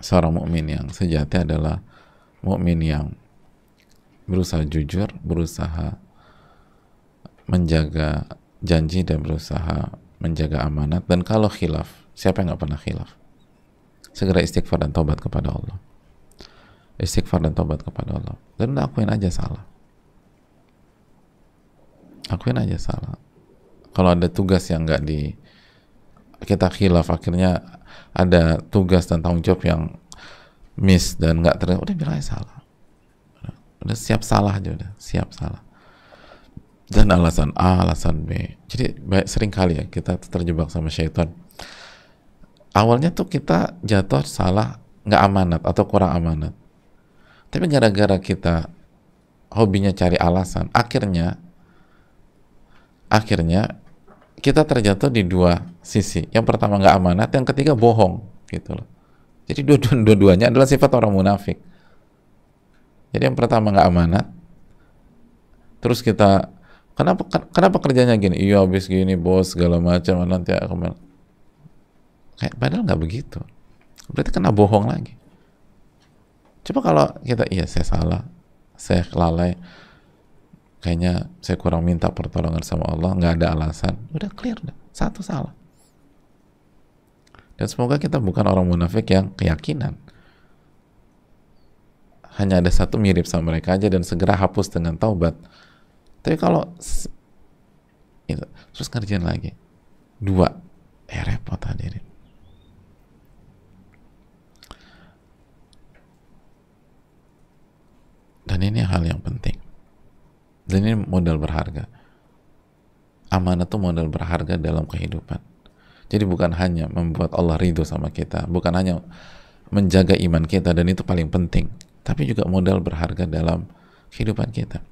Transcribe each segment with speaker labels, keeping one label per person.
Speaker 1: seorang mukmin yang sejati adalah mukmin yang berusaha jujur, berusaha menjaga janji, dan berusaha menjaga amanat. Dan kalau khilaf, siapa yang nggak pernah khilaf? Segera istighfar dan taubat kepada Allah. Istighfar dan taubat kepada Allah. Dan akuin aja salah. Akuin aja salah. Kalau ada tugas yang nggak kita khilaf, akhirnya ada tugas dan tanggung jawab yang miss dan nggak udah bilang aja salah. Udah siap salah aja, udah siap salah. Dan alasan A, alasan B. Jadi sering kali ya kita terjebak sama syaitan. Awalnya tuh kita jatuh salah, nggak amanat atau kurang amanat. Tapi gara-gara kita hobinya cari alasan, akhirnya kita terjatuh di dua sisi. Yang pertama nggak amanat, yang ketiga bohong, gitu loh. Jadi dua-duanya adalah sifat orang munafik. Jadi yang pertama nggak amanat, terus kita kenapa kerjanya gini? Iya habis gini bos segala macam, nanti akan kayak padahal nggak begitu. Berarti kena bohong lagi. Coba kalau kita iya saya salah, saya lalai, kayaknya saya kurang minta pertolongan sama Allah, nggak ada alasan, udah clear dah, satu salah. Dan semoga kita bukan orang munafik yang keyakinan hanya ada satu mirip sama mereka aja dan segera hapus dengan taubat. Tapi kalau itu, terus ngerjain lagi dua, repot hadirin. Dan ini hal yang penting. Dan ini modal berharga. Amanah itu modal berharga dalam kehidupan. Jadi bukan hanya membuat Allah ridho sama kita, bukan hanya menjaga iman kita, dan itu paling penting, tapi juga modal berharga dalam kehidupan kita.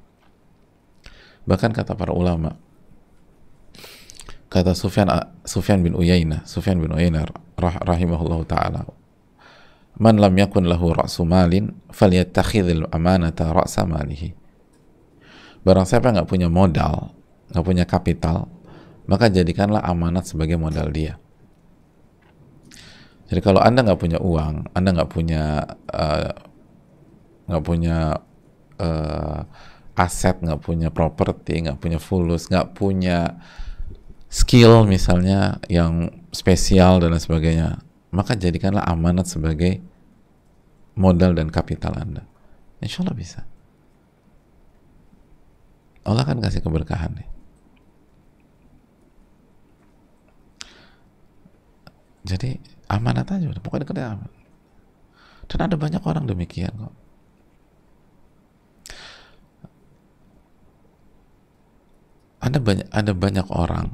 Speaker 1: Bahkan kata para ulama, kata Sufyan bin Uyainah rahimahullahu ta'ala, man lam yakun lahu ra'su malin falyattakhidhil amanata ra'sa malihi. Barang siapa nggak punya modal, nggak punya kapital, maka jadikanlah amanat sebagai modal dia. Jadi kalau Anda nggak punya uang, Anda nggak punya aset, nggak punya properti, nggak punya fulus, nggak punya skill misalnya yang spesial dan lain sebagainya, maka jadikanlah amanat sebagai modal dan kapital Anda. Insya Allah bisa. Allah akan kasih keberkahan nih. Jadi amanat aja udah, pokoknya kerja amanat. Dan ada banyak orang demikian kok. Ada banyak orang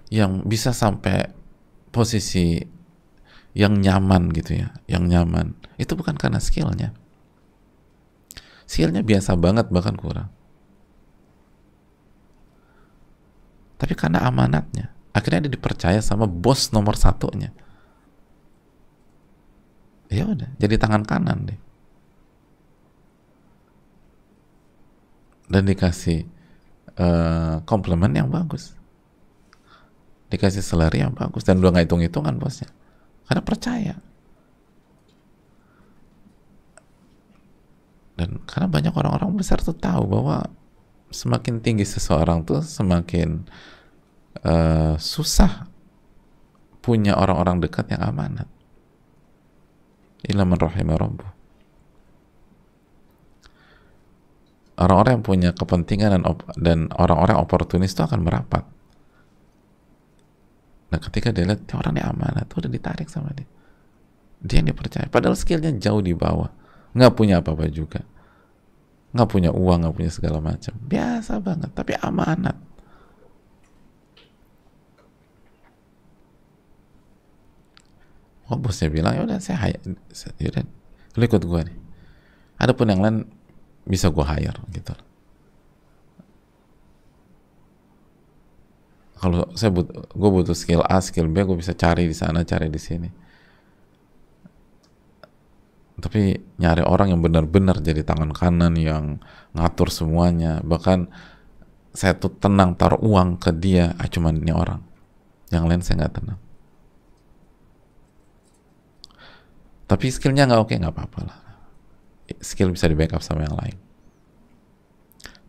Speaker 1: yang bisa sampai posisi yang nyaman gitu ya, yang nyaman. Itu bukan karena skillnya. Skillnya biasa banget, bahkan kurang. Tapi karena amanatnya, akhirnya dia dipercaya sama bos nomor satunya. Ya udah, jadi tangan kanan deh. Dan dikasih komplimen yang bagus, dikasih salary yang bagus, dan udah nggak hitung-hitungan bosnya, karena percaya. Dan karena banyak orang-orang besar tuh tahu bahwa semakin tinggi seseorang tuh semakin susah punya orang-orang dekat yang amanat. Illa man rahimah rabbuh. Orang-orang yang punya kepentingan dan orang-orang oportunis itu akan merapat. Nah ketika dia lihat orang ini amanat, tuh udah ditarik sama dia. Dia yang dipercaya. Padahal skillnya jauh di bawah, nggak punya apa-apa juga, nggak punya uang, nggak punya segala macam, biasa banget, tapi amanat. Oh bosnya bilang ya udah yaudah, lu ikut gue nih. Adapun yang lain bisa gue hire gitu. Kalau gue butuh skill A, skill B, gue bisa cari di sana, cari di sini. Tapi nyari orang yang benar-benar jadi tangan kanan yang ngatur semuanya, bahkan saya tuh tenang taruh uang ke dia, cuman ini orang, yang lain saya nggak tenang. Tapi skillnya nggak oke, nggak apa-apa lah. Skill bisa di backup sama yang lain.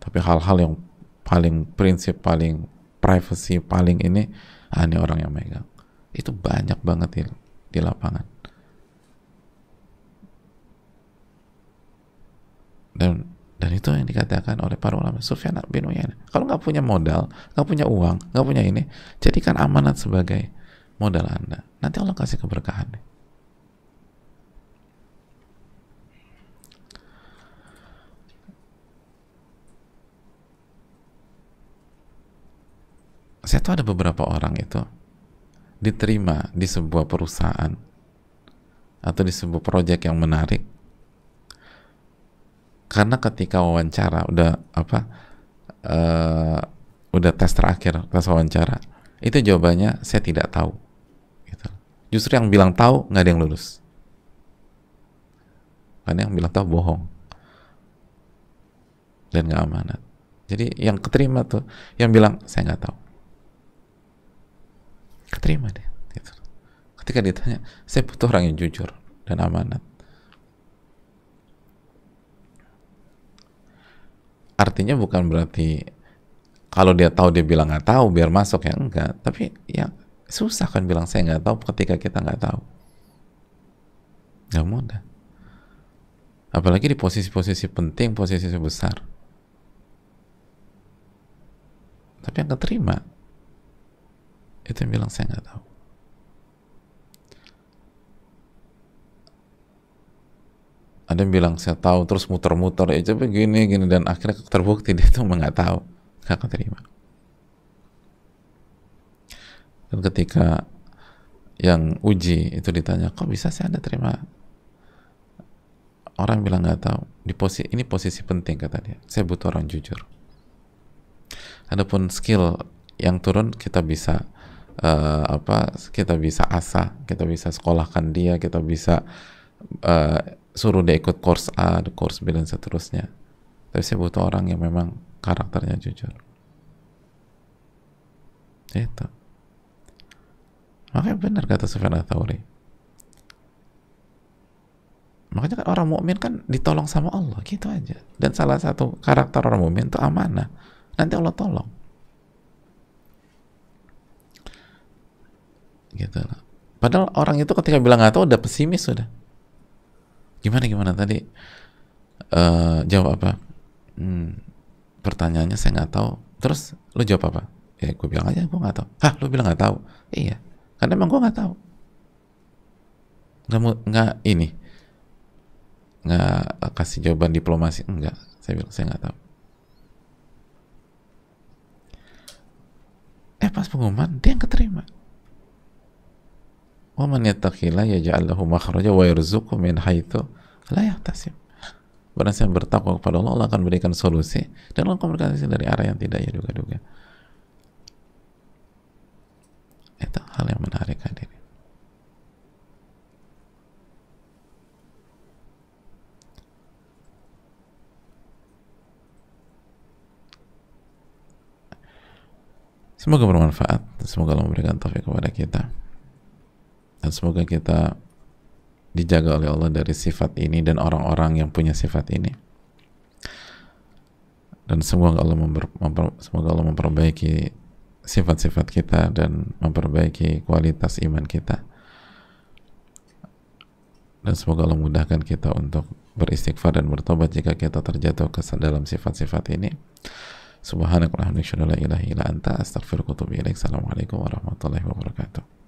Speaker 1: Tapi hal-hal yang paling prinsip, paling privacy, paling ini orang yang megang. Itu banyak banget di lapangan. Dan itu yang dikatakan oleh para ulama. Sufyan bin Uyainah, kalau nggak punya modal, nggak punya uang, nggak punya ini, jadikan amanat sebagai modal Anda. Nanti Allah kasih keberkahan. Saya tahu ada beberapa orang itu diterima di sebuah perusahaan atau di sebuah proyek yang menarik karena ketika wawancara udah tes terakhir, tes wawancara, itu jawabannya saya tidak tahu gitu. Justru yang bilang tahu nggak ada yang lulus, karena yang bilang tahu bohong dan nggak amanat. Jadi yang keterima tuh yang bilang saya nggak tahu, keterima deh gitu. Ketika ditanya, saya butuh orang yang jujur dan amanat. Artinya bukan berarti kalau dia tahu dia bilang nggak tahu biar masuk, ya enggak. Tapi ya susah kan bilang saya nggak tahu ketika kita nggak tahu. Nggak mudah. Apalagi di posisi-posisi penting, posisi besar. Tapi yang keterima itu yang bilang saya nggak tahu. Ada yang bilang saya tahu, terus muter-muter, ya coba gini dan akhirnya terbukti dia itu nggak tahu, nggak keterima. Dan ketika yang uji itu ditanya, kok bisa sih Anda terima? Orang bilang nggak tahu. Ini posisi penting kata dia. Saya butuh orang jujur. Adapun skill yang turun kita bisa kita bisa asah, kita bisa sekolahkan dia, kita bisa suruh dia ikut course A, course B dan seterusnya. Tapi saya butuh orang yang memang karakternya jujur. Itu. Makanya benar kata Sufyan Ats-Tsauri. Makanya kan orang mukmin kan ditolong sama Allah, gitu aja. Dan salah satu karakter orang mukmin itu amanah. Nanti Allah tolong. Gitu lah. Padahal orang itu ketika bilang nggak tahu udah pesimis sudah. Gimana tadi jawab apa? Pertanyaannya saya nggak tahu. Terus lu jawab apa? Ya gue bilang aja gue nggak tahu. Hah, lu bilang nggak tahu? Iya, karena emang gue nggak tahu. Nggak kasih jawaban diplomasi, enggak. Saya bilang saya nggak tahu. Pas pengumuman dia yang keterima. Wa man yattaqillah yaj'al lahu makhraja wa yarzuqhu min haitsu la yahtasib. Barang siapa bertakwa kepada Allah, Allah akan berikan solusi dan Allah akan berikan solusi dari arah yang tidak ia duga-duga. Itu hal yang menarik hadirin. Semoga bermanfaat, semoga Allah memberikan taufik kepada kita, dan semoga kita dijaga oleh Allah dari sifat ini dan orang-orang yang punya sifat ini, dan semoga Allah memperbaiki sifat-sifat kita dan memperbaiki kualitas iman kita, dan semoga Allah mudahkan kita untuk beristighfar dan bertobat jika kita terjatuh ke dalam sifat-sifat ini. Subhanakallahumma wa bihamdika, asyhadu an la ilaha illa anta, astaghfiruka wa atubu ilaik. Assalamualaikum warahmatullahi wabarakatuh.